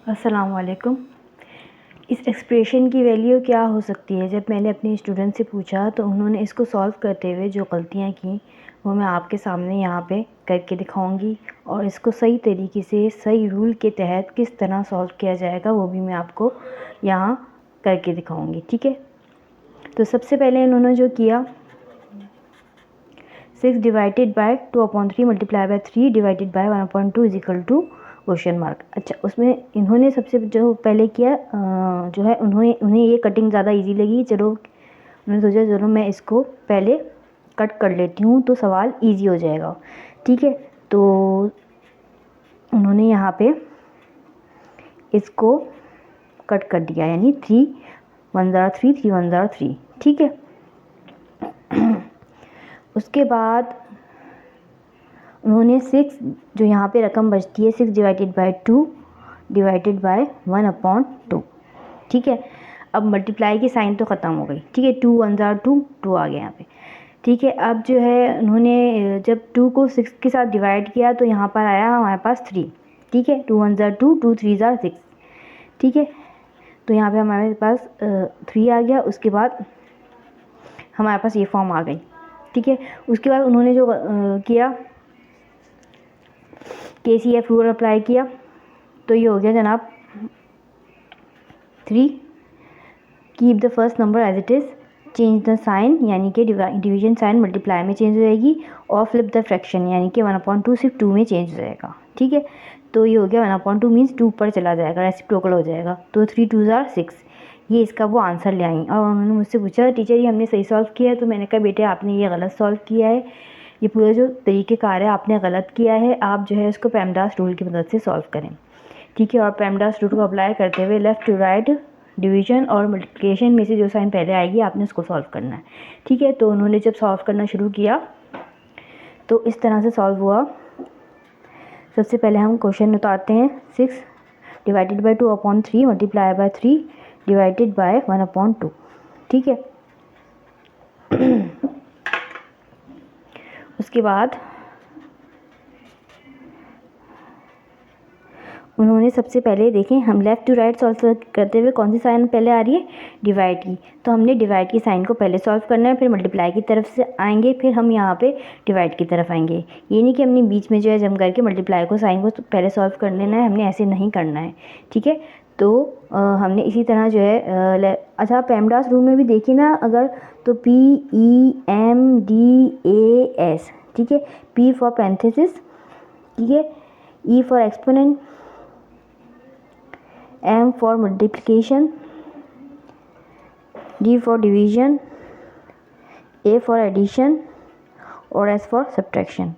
अस्सलाम वालेकुम। इस एक्सप्रेशन की वैल्यू क्या हो सकती है? जब मैंने अपने स्टूडेंट से पूछा तो उन्होंने इसको सॉल्व करते हुए जो गलतियाँ की वो मैं आपके सामने यहाँ पे करके दिखाऊंगी और इसको सही तरीके से सही रूल के तहत किस तरह सॉल्व किया जाएगा वो भी मैं आपको यहाँ करके दिखाऊंगी। ठीक है, तो सबसे पहले इन्होंने जो किया 6 divided by 2/3 multiply by 3 divided by 1/2 is equal to question mark. अच्छा, उसमें इन्होंने सबसे जो पहले किया जो है उन्हें ये कटिंग ज़्यादा इजी लगी। चलो उन्होंने सोचा चलो मैं इसको पहले कट कर लेती हूँ तो सवाल इजी हो जाएगा। ठीक है, तो उन्होंने यहाँ पे इसको कट कर दिया, यानी 3 1 ज़ार 3 3 1 ज़ार 3। ठीक है, उसके बाद उन्होंने 6 जो यहाँ पे रकम बचती है 6 डिवाइडेड बाय 2 डिवाइडेड बाय 1/2। ठीक है, अब मल्टीप्लाई की साइन तो ख़त्म हो गई। ठीक है, 2 1 ज़ार 2 आ गया यहाँ पे। ठीक है, अब जो है उन्होंने जब 2 को 6 के साथ डिवाइड किया तो यहाँ पर आया हमारे पास 3। ठीक है, 2 1 ज़ार 2 2 3 ज़ार 6। ठीक है, तो यहाँ पे हमारे पास 3 आ गया। उसके बाद हमारे पास ये फॉर्म आ गई। ठीक है, उसके बाद उन्होंने जो किया KCF रूल अप्लाई किया तो ये हो गया जनाब 3। Keep the first number as it is, change the sign यानी कि डिवीजन साइन मल्टीप्लाई में चेंज हो जाएगी और फ्लिप द फ्रैक्शन यानी कि 1/2 सिर्फ 2 में चेंज हो जाएगा। ठीक है, तो ये हो गया 1/2 मीन्स 2 पर चला जाएगा, रेसिप्रोकल हो जाएगा। तो 3 2 ज़ार 6, ये इसका वो आंसर ले आई। और उन्होंने मुझसे पूछा टीचर ये हमने सही सॉल्व किया है? तो मैंने कहा बेटे आपने ये गलत सॉल्व किया है, ये पूरा जो तरीक़ेकार है आपने गलत किया है। आप जो है इसको पेमडास रूल की मदद से सॉल्व करें। ठीक है, और पेमडास रूल को अप्लाई करते हुए लेफ़्ट टू राइट डिवीजन और मल्टीप्लिकेशन में से जो साइन पहले आएगी आपने उसको सॉल्व करना है। ठीक है, तो उन्होंने जब सॉल्व करना शुरू किया तो इस तरह से सॉल्व हुआ। सबसे पहले हम क्वेश्चन उतारते हैं। 6 divided by 2/3 multiply by 3 divided by 1/2। ठीक है, उसके बाद उन्होंने सबसे पहले देखें हम लेफ़्ट टू राइट सॉल्व करते हुए कौन सी साइन पहले आ रही है, डिवाइड की। तो हमने डिवाइड की साइन को पहले सॉल्व करना है, फिर मल्टीप्लाई की तरफ से आएंगे, फिर हम यहाँ पे डिवाइड की तरफ आएंगे। ये नहीं कि हमने बीच में जो है जम करके मल्टीप्लाई को साइन को पहले सॉल्व कर लेना है, हमने ऐसे नहीं करना है। ठीक है, तो हमने इसी तरह जो है अच्छा पेमडास रूल में भी देखिए ना अगर, तो PEMDAS। ठीक है, P फॉर पैरेंथेसिस, ठीक है, E for exponent, M for multiplication, D for division, A for addition और S for subtraction।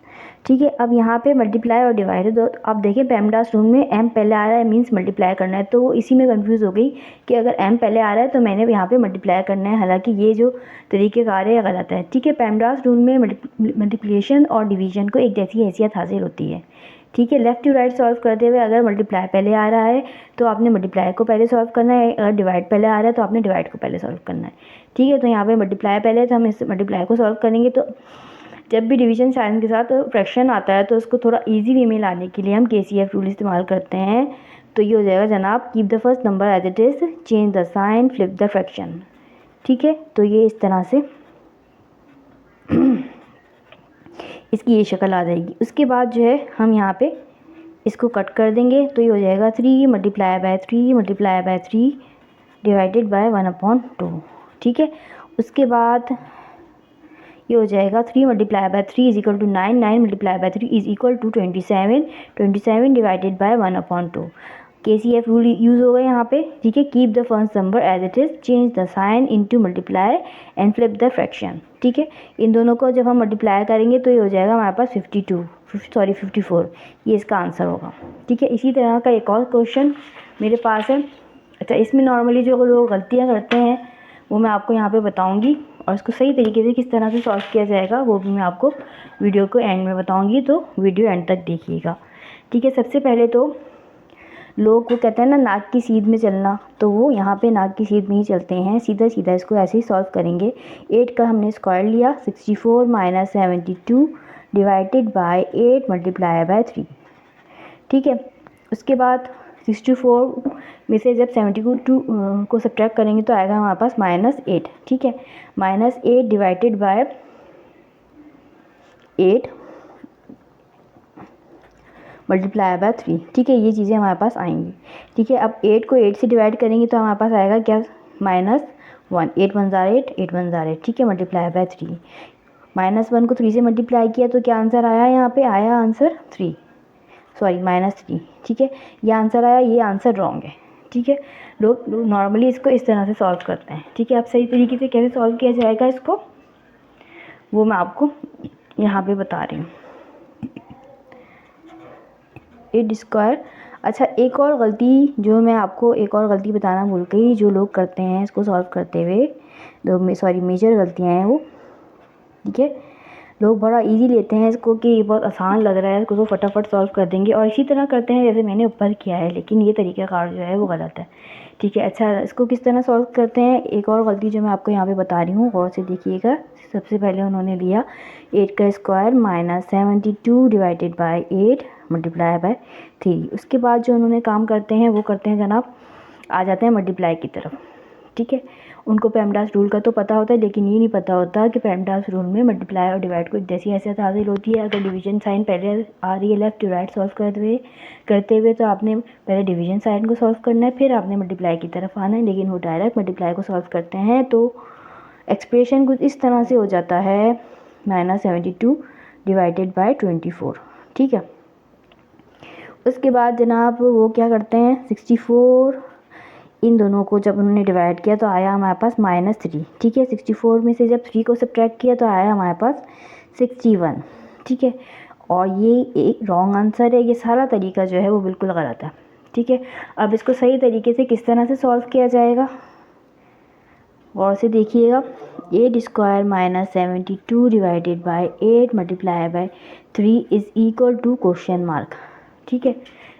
ठीक है, अब यहाँ पे मल्टीप्लाई और डिवाइड है। तो आप देखिए पेमडास रूल में M पहले आ रहा है मीन्स मल्टीप्लाई करना है, तो वो इसी में कंफ्यूज हो गई कि अगर M पहले आ रहा है तो मैंने यहाँ पे मल्टीप्लाई करना है, हालांकि ये जो तरीक़ेकार है गलत है। ठीक है, पेमडास रूल में मल्टीप्लिकेशन और डिवीजन को एक जैसी हैसियत हासिल होती है। ठीक है, लेफ़्ट टू राइट सॉल्व करते हुए अगर मल्टीप्लाई पहले आ रहा है तो आपने मल्टीप्लाई को पहले सॉल्व करना है, अगर डिवाइड पहले आ रहा है तो आपने डिवाइड को पहले सॉल्व करना है। ठीक है, तो यहाँ पे मल्टीप्लाई पहले है तो हम इस मल्टीप्लाई को सॉल्व करेंगे। तो जब भी डिवीजन साइन के साथ फ्रैक्शन आता है तो उसको थोड़ा ईजी वे में लाने के लिए हम KCF रूल इस्तेमाल करते हैं। तो ये हो जाएगा जनाब keep the first number as it is, change the sign, flip the fraction. ठीक है, तो ये इस तरह से इसकी ये शक्ल आ जाएगी। उसके बाद जो है हम यहाँ पे इसको कट कर देंगे तो ये हो जाएगा 3 multiply by 3 multiply by 3 divided by 1/2। ठीक है, उसके बाद ये हो जाएगा 3 multiply by 3 is equal to 9 9 multiply by 3 is equal to 27 27 divided by 1/2। KCF rule use होगा यहाँ पे। ठीक है, keep the first number as it is, change the sign into multiply and flip the fraction. ठीक है, इन दोनों को जब हम मल्टीप्लाई करेंगे तो ये हो जाएगा हमारे पास 54, ये इसका आंसर होगा। ठीक है, इसी तरह का एक और क्वेश्चन मेरे पास है। अच्छा, इसमें नॉर्मली जो लोग गलतियाँ करते हैं वो मैं आपको यहाँ पे बताऊँगी और इसको सही तरीके से किस तरह से सॉल्व किया जाएगा वो भी मैं आपको वीडियो को एंड में बताऊँगी, तो वीडियो एंड तक देखिएगा। ठीक है, सबसे पहले तो लोग वो कहते हैं ना नाक की सीध में चलना, तो वो यहाँ पे नाक की सीध में ही चलते हैं, सीधा सीधा इसको ऐसे ही सॉल्व करेंगे। 8 का हमने स्क्वायर लिया, 64 - 72 डिवाइडेड बाय 8 मल्टीप्लाई बाय 3। ठीक है, उसके बाद 64 में से जब 72 को सब्ट्रैक्ट करेंगे तो आएगा हमारे पास -8, ठीक है। -8 डिवाइडेड बाय 8 मल्टीप्लाई बाय 3, ठीक है। ये चीज़ें हमारे पास आएंगी, ठीक है। अब 8 को 8 से डिवाइड करेंगे तो हमारे पास आएगा क्या, -1, 8 1 ज़ार 8, 8 1 ज़ार 8, ठीक है, मल्टीप्लाई बाय 3। -1 को 3 से मल्टीप्लाई किया तो क्या आंसर आया, यहाँ पे आया आंसर -3, ठीक है। ये आंसर आया, ये आंसर रॉन्ग है, ठीक है। लोग नॉर्मली इसको इस तरह से सॉल्व करते हैं, ठीक है। अब सही तरीके से कैसे सॉल्व किया जाएगा इसको, वो मैं आपको यहाँ पे बता रही हूँ। 8 स्क्वायर, अच्छा एक और गलती जो मैं आपको एक और गलती बताना भूल गई, जो लोग करते हैं इसको सॉल्व करते हुए, मेजर गलतियाँ हैं वो, ठीक है। लोग बड़ा इजी लेते हैं इसको कि ये बहुत आसान लग रहा है, इसको तो फटाफट सॉल्व कर देंगे, और इसी तरह करते हैं जैसे मैंने ऊपर किया है, लेकिन ये तरीक़ाकार जो है वो गलत है, ठीक है। अच्छा इसको किस तरह सॉल्व करते हैं, एक और गलती जो मैं आपको यहाँ पे बता रही हूँ, गौर से देखिएगा। सबसे पहले उन्होंने लिया 8 का square -72 divided by 8 multiply by 3। उसके बाद जो उन्होंने काम करते हैं वो करते हैं जनाब, आ जाते हैं मल्टीप्लाई की तरफ, ठीक है। उनको पेमडास रूल का तो पता होता है, लेकिन ये नहीं पता होता कि पेमडास रूल में मल्टीप्लाई और डिवाइड को जैसी हैसियत हासिल होती है। अगर डिवीजन साइन पहले आ रही है लेफ़्ट टू राइट सॉल्व करते हुए तो आपने पहले डिवीजन साइन को सॉल्व करना है, फिर आपने मल्टीप्लाई की तरफ आना है। लेकिन वो डायरेक्ट मल्टीप्लाई को सॉल्व करते हैं तो एक्सप्रेशन कुछ इस तरह से हो जाता है, -72 डिवाइडेड बाय 24, ठीक है। उसके बाद जनाब वो क्या करते हैं, 64 इन दोनों को जब उन्होंने डिवाइड किया तो आया हमारे पास -3, ठीक है। 64 में से जब 3 को सब्ट्रैक्ट किया तो आया हमारे पास 61, ठीक है। और ये एक रॉन्ग आंसर है, ये सारा तरीका जो है वो बिल्कुल गलत है, ठीक है। अब इसको सही तरीके से किस तरह से सॉल्व किया जाएगा, गौर से देखिएगा। 8 square -72 divided by 8 multiply by 3 is equal to question mark, ठीक है।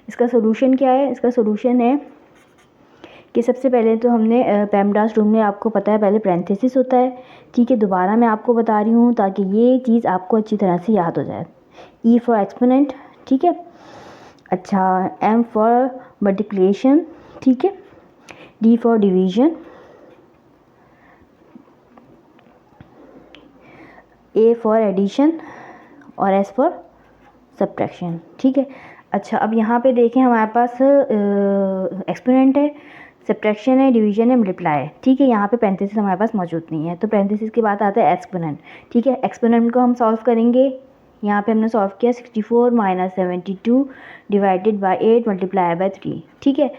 इसका सोल्यूशन क्या है, इसका सोल्यूशन है कि सबसे पहले तो हमने पेमडास रूल में आपको पता है पहले पैरेंथेसिस होता है, ठीक है। दोबारा मैं आपको बता रही हूँ ताकि ये चीज़ आपको अच्छी तरह से याद हो जाए। E फॉर एक्सपोनेंट, ठीक है। अच्छा M फॉर मल्टीप्लिकेशन, ठीक है। D for division, A for addition और S फॉर सब्ट्रैक्शन, ठीक है। अच्छा अब यहाँ पे देखें हमारे पास एक्सपोनेंट है, सब्ट्रैक्शन है, डिवीजन है, मल्टीप्लाई है, ठीक है। यहाँ पे पैरेंथेसिस हमारे पास मौजूद नहीं है, तो पैरेंथेसिस के बाद आता है एक्सपोनेंट, ठीक है। एक्सपोनेंट को हम सॉल्व करेंगे, यहाँ पे हमने सॉल्व किया 64 -72 डिवाइडेड बाय 8 मल्टीप्लाई बाय 3, ठीक है।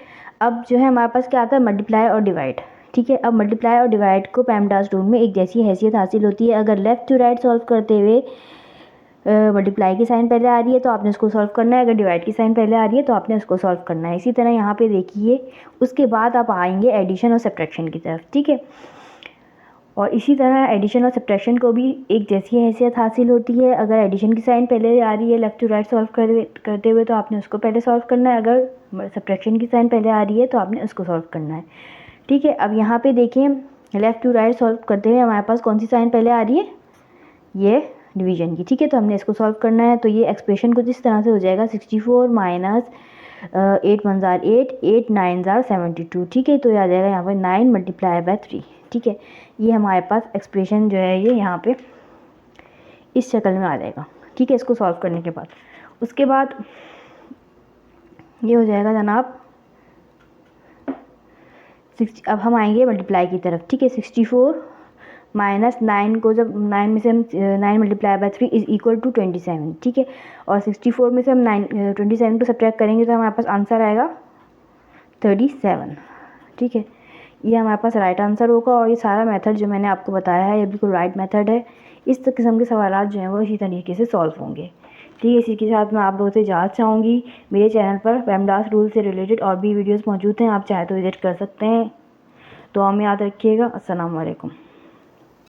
अब जो है हमारे पास क्या आता है, मल्टीप्लाई और डिवाइड, ठीक है। अब मल्टीप्लाई और डिवाइड को पेमडास रूल में एक जैसी हैसियत हासिल होती है। अगर लेफ़्ट टू राइट सॉल्व करते हुए मल्टीप्लाई की साइन पहले आ रही है तो आपने उसको सॉल्व करना है, अगर डिवाइड की साइन पहले आ रही है तो आपने उसको सॉल्व करना है। इसी तरह यहाँ पे देखिए, उसके बाद आप आएंगे एडिशन और सब्ट्रैक्शन की तरफ, ठीक है। और इसी तरह एडिशन और सब्ट्रैक्शन को भी एक जैसी हैसियत हासिल होती है। अगर एडिशन की साइन पहले आ रही है लेफ़्ट टू राइट सॉल्व करते हुए तो आपने उसको पहले सॉल्व करना है, अगर सब्ट्रैक्शन की साइन पहले आ रही है तो आपने उसको सॉल्व करना है, ठीक है। अब यहाँ पे देखिए लेफ़्ट टू राइट सॉल्व करते हुए हमारे पास कौन सी साइन पहले आ रही है, ये डिवीजन की, ठीक है। तो हमने इसको सॉल्व करना है, तो ये एक्सप्रेशन कुछ इस तरह से हो जाएगा 64 -8 1 ज़ार 8, 8 9 ज़ार 72, ठीक है। तो ये आ जाएगा यहाँ पर 9 मल्टीप्लाई बाय 3, ठीक है। ये हमारे पास एक्सप्रेशन जो है ये यहाँ पे इस शक्ल में आ जाएगा, ठीक है, इसको सॉल्व करने के बाद। उसके बाद ये हो जाएगा जनाब 60। अब हम आएंगे मल्टीप्लाई की तरफ, ठीक है। 64 -9 को जब 9 में से हम 9 multiply by 3 is equal to 27, ठीक है। और 64 में से हम 27 को सब्ट्रैक्ट करेंगे तो हमारे पास आंसर आएगा 37, ठीक है। ये हमारे पास राइट आंसर होगा। और ये सारा मेथड जो मैंने आपको बताया है ये बिल्कुल राइट मेथड है। इस किस्म के सवाल जो हैं वो इसी तरीके से सॉल्व होंगे, ठीक है। इसी के साथ मैं आप लोगों से इजाज़त चाहूँगी। मेरे चैनल पर पेमडास रूल से रिलेटेड और भी वीडियोज़ मौजूद हैं, आप चाहे तो विजिट कर सकते हैं। दुआ में याद रखिएगा। अस्सलाम वालेकुम।